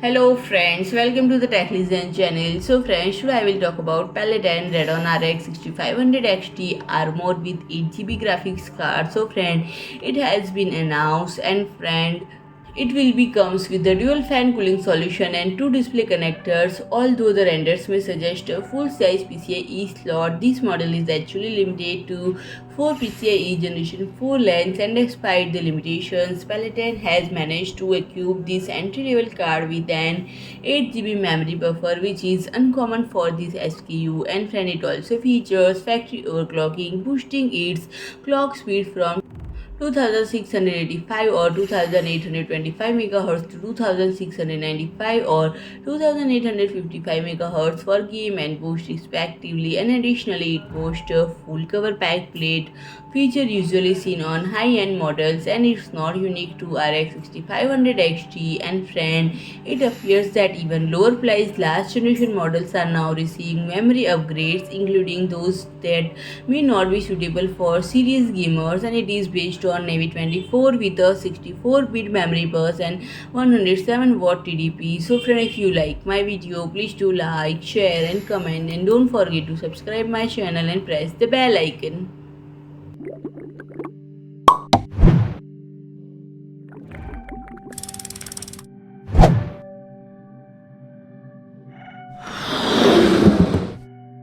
Hello friends, welcome to the TechListen channel. So friends, today I will talk about PELADN Radeon RX 6500 XT armored with 8 GB graphics card. So friend, it has been announced and friend, it will be comes with the dual fan cooling solution and two display connectors. Although the renders may suggest a full-size PCIe slot, this model is actually limited to 4 PCIe Generation 4 lanes, and despite the limitations, PELADN has managed to equip this entry-level card with an 8 GB memory buffer, which is uncommon for this SKU. And friend, it also features factory overclocking, boosting its clock speed from 2685 or 2825 MHz to 2695 or 2855 MHz for game and boost respectively, and additionally it boasts a full cover backplate feature usually seen on high-end models, and it's not unique to RX 6500 XT. And friend, it appears that even lower priced last generation models are now receiving memory upgrades, including those that may not be suitable for serious gamers, and it is based on Navi 24 with a 64-bit memory bus and 107 watt TDP. So friend, if you like my video, please do like, share and comment, and don't forget to subscribe my channel and press the bell icon.